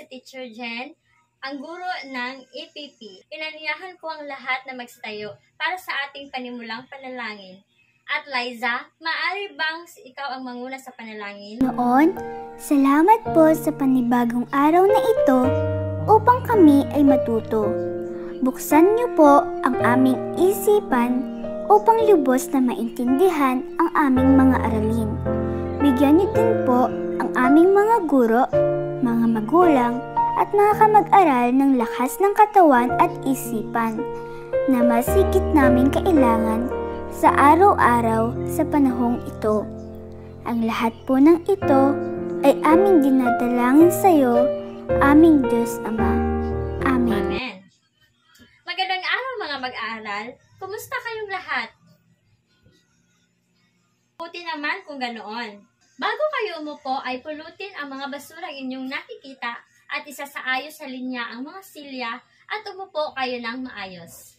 si Teacher Jen, ang guro ng EPP. Inanyahan ko ang lahat na magsitayo para sa ating panimulang panalangin. At Liza, maaari bang ikaw ang manguna sa panalangin? Noon, salamat po sa panibagong araw na ito upang kami ay matuto. Buksan niyo po ang aming isipan upang lubos na maintindihan ang aming mga aralin. Bigyan niyo din po ang aming mga guro, mga magulang, at mga kamag-aral ng lakas ng katawan at isipan na mas higit naming kailangan sa araw-araw sa panahong ito. Ang lahat po ng ito ay aming dinadalangin sa iyo, aming Diyos Ama. Amen. Amen. Magandang araw mga mag-aaral. Kumusta kayong lahat? Buti naman kung ganoon. Bago kayo umupo ay pulutin ang mga basurang inyong nakikita at isasaayos sa linya ang mga silya at umupo kayo ng maayos.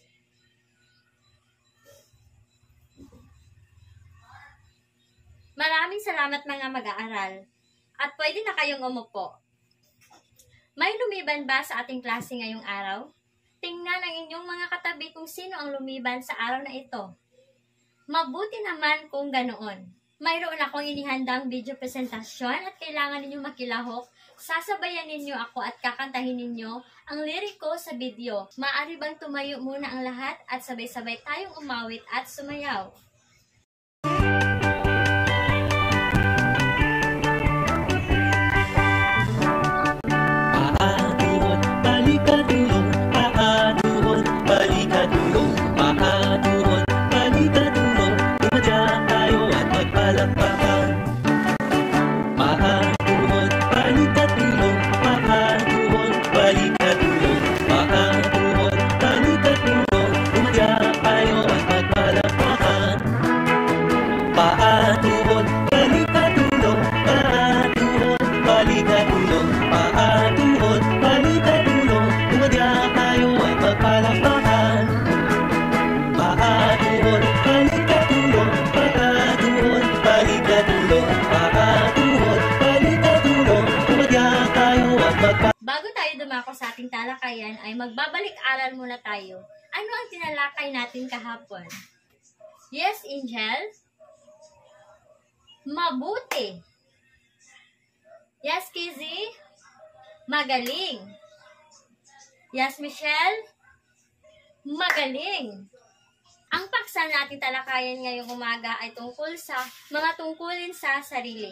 Maraming salamat mga mag-aaral at pwede na kayong umupo. May lumiban ba sa ating klase ngayong araw? Tingnan ang inyong mga katabi kung sino ang lumiban sa araw na ito. Mabuti naman kung ganoon. Mayroon akong inihandang video presentasyon at kailangan ninyong makilahok. Sasabayan ninyo ako at kakantahin ninyo ang liriko sa video. Maaari bang tumayo muna ang lahat at sabay-sabay tayong umawit at sumayaw? Bago tayo dumako sa ating talakayan ay magbabalik-aral muna tayo. Ano ang tinalakay natin kahapon? Yes, Angel? Mabuti. Yes, Kizzy? Magaling. Yes, Michelle? Magaling. Ang paksa nating talakayan ngayong umaga ay tungkol sa mga tungkulin sa sarili.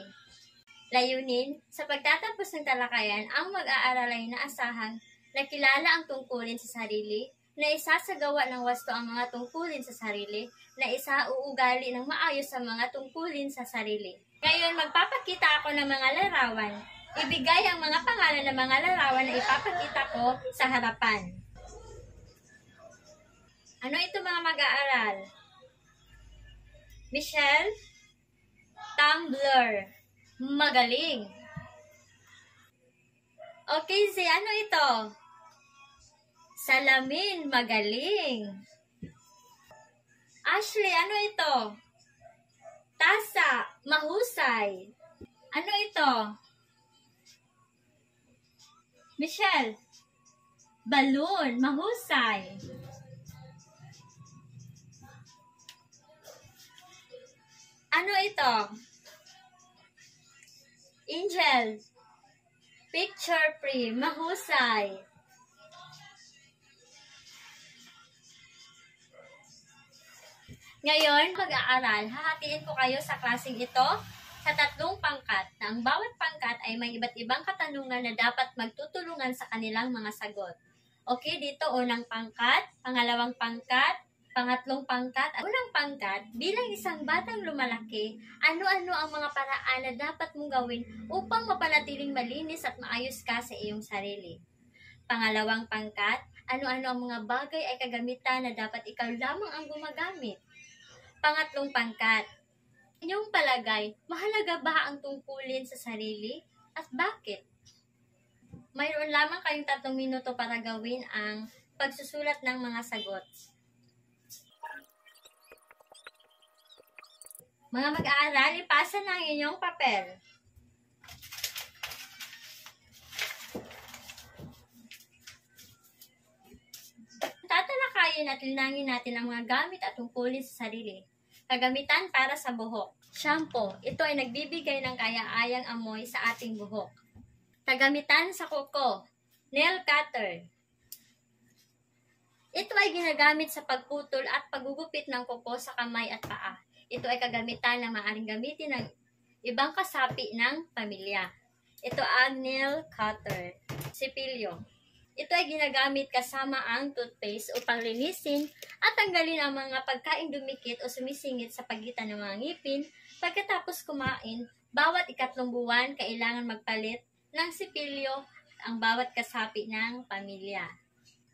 Layunin, sa pagtatapos ng talakayan, ang mag-aaral ay naasahang nakilala ang tungkulin sa sarili, na isasagawa ng wasto ang mga tungkulin sa sarili, na isauugali ng maayos sa mga tungkulin sa sarili. Ngayon, magpapakita ako ng mga larawan. Ibigay ang mga pangalan ng mga larawan na ipapakita ko sa harapan. Ano ito mga mag-aaral? Michelle? Tumbler. Magaling. Okay, si ano ito? Salamin. Magaling. Ashley, ano ito? Tasa. Mahusay. Ano ito? Michelle. Balloon. Mahusay. Ano ito? Angel. Picture frame. Mahusay. Ngayon, mag-aaral. Hahatiin ko kayo sa klaseng ito sa 3 pangkat na ang bawat pangkat ay may iba't ibang katanungan na dapat magtutulungan sa kanilang mga sagot. Okay, dito unang pangkat, pangalawang pangkat, pangatlong pangkat at unang pangkat, bilang isang batang lumalaki, ano-ano ang mga paraan na dapat mong gawin upang mapanatiling malinis at maayos ka sa iyong sarili. Pangalawang pangkat, ano-ano ang mga bagay ay kagamitan na dapat ikaw lamang ang gumagamit. Pangatlong pangkat, inyong palagay, mahalaga ba ang tungkulin sa sarili at bakit? Mayroon lamang kayong 3 minuto para gawin ang pagsusulat ng mga sagot. Mga mag-aaral, ipasa na ang inyong papel. unahin at linangin natin ang mga gamit at tungkulin sa sarili. Kagamitan para sa buhok. Shampoo. Ito ay nagbibigay ng kaya-ayang amoy sa ating buhok. Kagamitan sa kuko. Nail cutter. Ito ay ginagamit sa pagputol at paggugupit ng kuko sa kamay at paa. Ito ay kagamitan na maaaring gamitin ng ibang kasapi ng pamilya. Ito ang nail cutter. Sipilyo. Ito ay ginagamit kasama ang toothpaste upang linisin at tanggalin ang mga pagkaing dumikit o sumisingit sa pagitan ng mga ngipin. Pagkatapos kumain, bawat 3 buwan kailangan magpalit ng sipilyo ang bawat kasapi ng pamilya.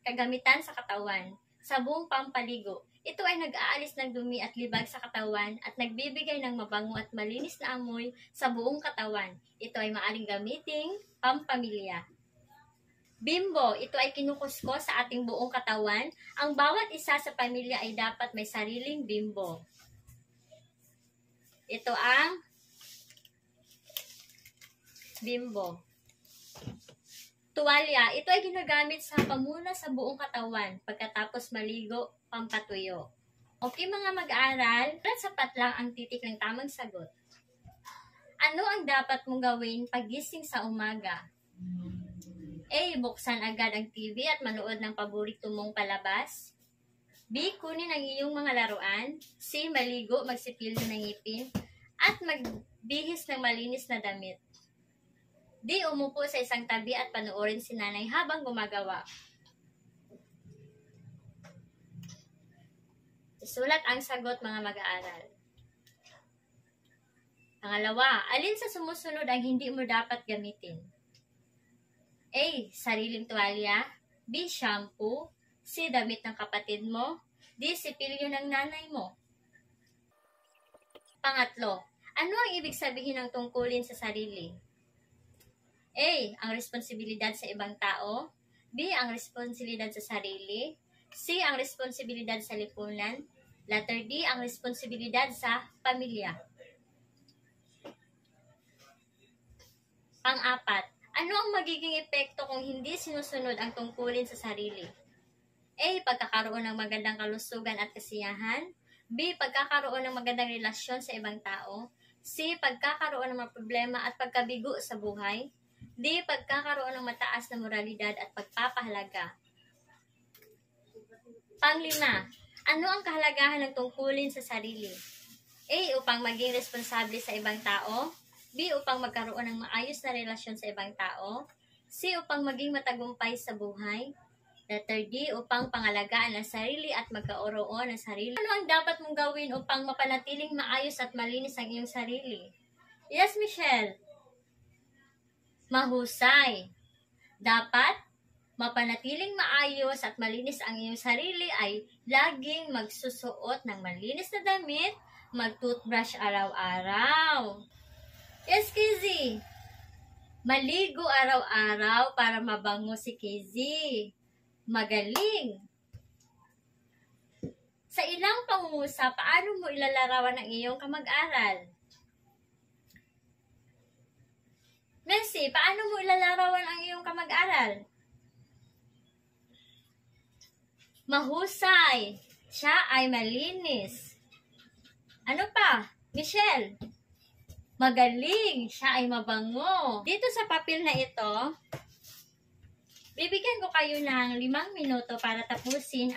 Kagamitan sa katawan. Sabong pampaligo. Ito ay nag-aalis ng dumi at libag sa katawan at nagbibigay ng mabango at malinis na amoy sa buong katawan. Ito ay maaaring gamiting pampamilya. Bimbo, ito ay kinukuskos sa ating buong katawan. Ang bawat isa sa pamilya ay dapat may sariling bimbo. Ito ang bimbo. Tuwalya, ito ay ginagamit sa pamuna sa buong katawan pagkatapos maligo, pampatuyo. Okay mga mag-aaral, sapat lang ang titik ng tamang sagot. Ano ang dapat mong gawin pagising sa umaga? A. Buksan agad ang TV at manood ng paborito mong palabas. B. Kunin ang iyong mga laruan. C. Maligo, magsipilyo ng ngipin, at magbihis ng malinis na damit. D. Umupo sa isang tabi at panoorin si nanay habang gumagawa. Isulat ang sagot mga mag-aaral. Pangalawa, alin sa sumusunod ang hindi mo dapat gamitin? A. Sariling tuwalya. B. Shampoo. C. Damit ng kapatid mo. D. Sipilyo ng nanay mo. Pangatlo, ano ang ibig sabihin ng tungkulin sa sarili? A. Ang responsibilidad sa ibang tao. B. Ang responsibilidad sa sarili. C. Ang responsibilidad sa lipunan. Letter D. Ang responsibilidad sa pamilya. Pang-apat, ano ang magiging epekto kung hindi sinusunod ang tungkulin sa sarili? A. Pagkakaroon ng magandang kalusugan at kasiyahan. B. Pagkakaroon ng magandang relasyon sa ibang tao. C. Pagkakaroon ng mga problema at pagkabigo sa buhay. D. Pagkakaroon ng mataas na moralidad at pagpapahalaga. Panglima, ano ang kahalagahan ng tungkulin sa sarili? A. Upang maging responsable sa ibang tao. B. Upang magkaroon ng maayos na relasyon sa ibang tao. C. Upang maging matagumpay sa buhay. Letter D. Upang pangalagaan ang sarili at magkaoroon ng sarili. Ano ang dapat mong gawin upang mapanatiling maayos at malinis ang iyong sarili? Yes, Michelle. Mahusay. Dapat mapanatiling maayos at malinis ang iyong sarili ay laging magsusuot ng malinis na damit, mag-toothbrush araw-araw. Yes, Kizzy. Maligo araw-araw para mabango si Kizzy. Magaling. Sa ilang pangungusap, paano mo ilalarawan ang iyong kamag-aral? Nancy, paano mo ilalarawan ang iyong kamag-aral? Mahusay. Siya ay malinis. Ano pa? Michelle? Magaling. Siya ay mabango. Dito sa papel na ito, bibigyan ko kayo ng 5 minuto para tapusin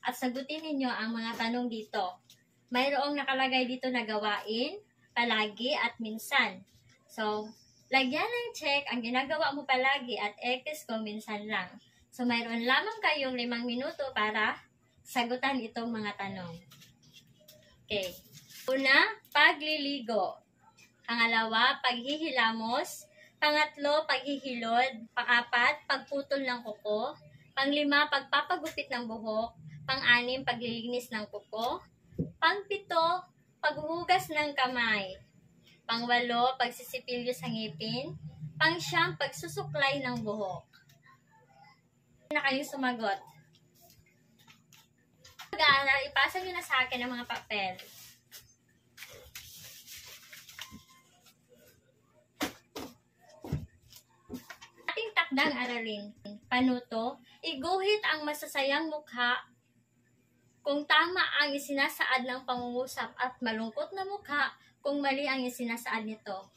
at sagutin ninyo ang mga tanong dito. Mayroong nakalagay dito na gawain, palagi at minsan. So, lagyan ng check ang ginagawa mo palagi at X kung minsan lang. So, mayroon lamang kayong 5 minuto para sagutan itong mga tanong. Okay. Una, pagliligo. Pangalawa, paghihilamos. Pangatlo, paghihilod. Pang-4, pagputol ng kuko. Pang-5, pagpapagupit ng buhok. Pang-6, paglilinis ng kuko. Pang-7, paghuhugas ng kamay. Pang-8, pagsisipilyo sa ngipin. Pang-9, pagsusuklay ng buhok. Na kayong sumagot. Mag-aaral, ipasa nyo na sa akin ang mga papel. Ating takdang aralin. Panuto, iguhit ang masasayang mukha kung tama ang isinasaad ng pangungusap at malungkot na mukha kung mali ang isinasaad nito.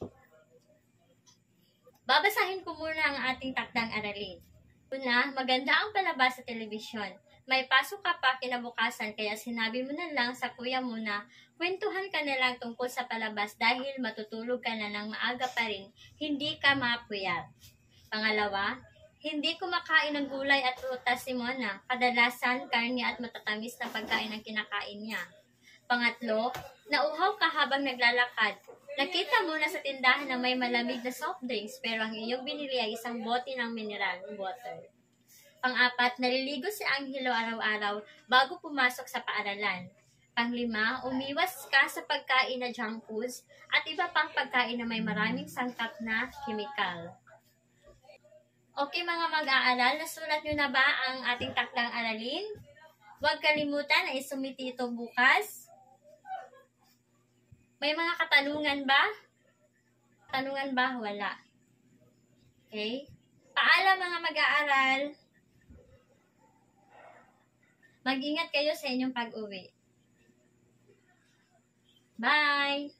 Babasahin ko muna ang ating takdang aralin. Una, maganda ang palabas sa telebisyon. May pasok ka pa kinabukasan kaya sinabi mo na lang sa kuya mo na kwentuhan ka na lang tungkol sa palabas dahil matutulog ka na ng maaga pa rin, hindi ka mapuyat. Pangalawa, hindi kumakain ng gulay at prutas si Mona. Kadalasan, karne at matatamis na pagkain ang kinakain niya. Pangatlo, nauhaw ka habang naglalakad. Nakita mo na sa tindahan na may malamig na soft drinks pero ang iyong binili ay isang bote ng mineral water. Pang-apat, naliligo si Angelo araw-araw bago pumasok sa paaralan. Panglima, umiwas ka sa pagkain na junk foods at iba pang pagkain na may maraming sangkap na chemical. Okay mga mag-aaral, nasulat nyo na ba ang ating takdang aralin? Huwag kalimutan na isumiti ito bukas. May mga katanungan ba? Katanungan ba? Wala. Okay? Paalam mga mag-aaral. Mag-ingat kayo sa inyong pag-uwi. Bye!